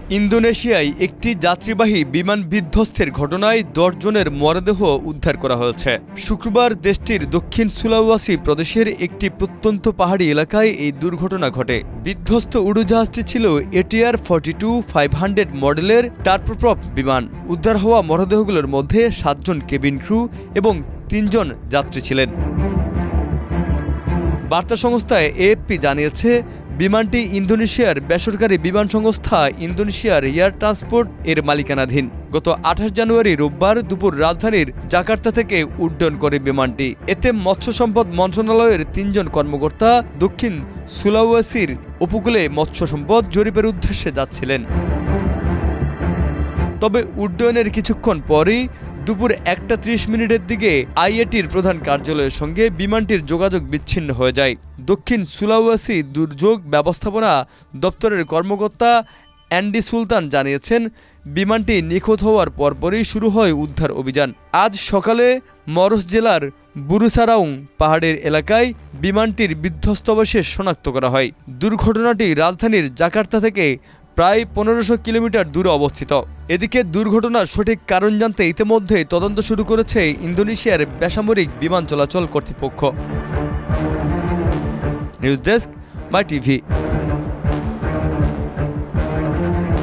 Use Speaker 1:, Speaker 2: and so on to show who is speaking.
Speaker 1: ইন্দোনেশিয়ায় একটি যাত্রীবাহী বিমান বিধ্বস্তের ঘটনায় ১০ জনের মরদেহ উদ্ধার করা হয়েছে। শুক্রবার দেশটির দক্ষিণ সুলাওয়াসি প্রদেশের একটি প্রত্যন্ত পাহাড়ি এলাকায় এই দুর্ঘটনা ঘটে। বিধ্বস্ত উড়োজাহাজটি ছিল এটিআর 42-500 মডেলের টার্বোপ্রপ বিমান। উদ্ধার হওয়া মরদেহগুলোর মধ্যে ৭ জন কেবিন ক্রু এবং ৩ জন যাত্রী ছিলেন। বার্তা সংস্থা এএফপি জানিয়েছে, বিমানটি ইন্দোনেশিয়ার বেসরকারি বিমান সংস্থা ইন্দোনেশিয়ার এয়ার ট্রান্সপোর্ট এর মালিকানাধীন। গত ২৮ জানুয়ারি রোববার দুপুর রাজধানীর জাকার্তা থেকে উড্ডয়ন করে বিমানটি। এতে মৎস্য সম্পদ মন্ত্রণালয়ের ৩ জন কর্মকর্তা দক্ষিণ সুলাওয়েসির উপকূলে মৎস্য সম্পদ জরিপের উদ্দেশ্যে যাচ্ছিলেন। তবে উড্ডয়নের কিছুক্ষণ পরই দুপুর ১টা ৩০ দিকে আইএটির প্রধান কার্যালয়ের সঙ্গে বিমানটির যোগাযোগ বিচ্ছিন্ন হয়ে যায়। দক্ষিণ সুলাওয়েসি দুর্যোগ ব্যবস্থাপনা দপ্তরের কর্মকর্তা অ্যান্ডি সুলতান জানিয়েছেন, বিমানটি নিখোঁজ হওয়ার পরপরই শুরু হয় উদ্ধার অভিযান। আজ সকালে মরস জেলার বুরুসারাউং পাহাড়ের এলাকায় বিমানটির বিধ্বস্তাবশেষ শনাক্ত করা হয়। দুর্ঘটনাটি রাজধানীর জাকার্তা থেকে প্রায় ১৫০০ কিলোমিটার দূরে অবস্থিত। এদিকে দুর্ঘটনার সঠিক কারণ জানতে ইতিমধ্যে তদন্ত শুরু করেছে ইন্দোনেশিয়ার বেসামরিক বিমান চলাচল কর্তৃপক্ষ। নিউজ ডেস্ক, মাই টিভি।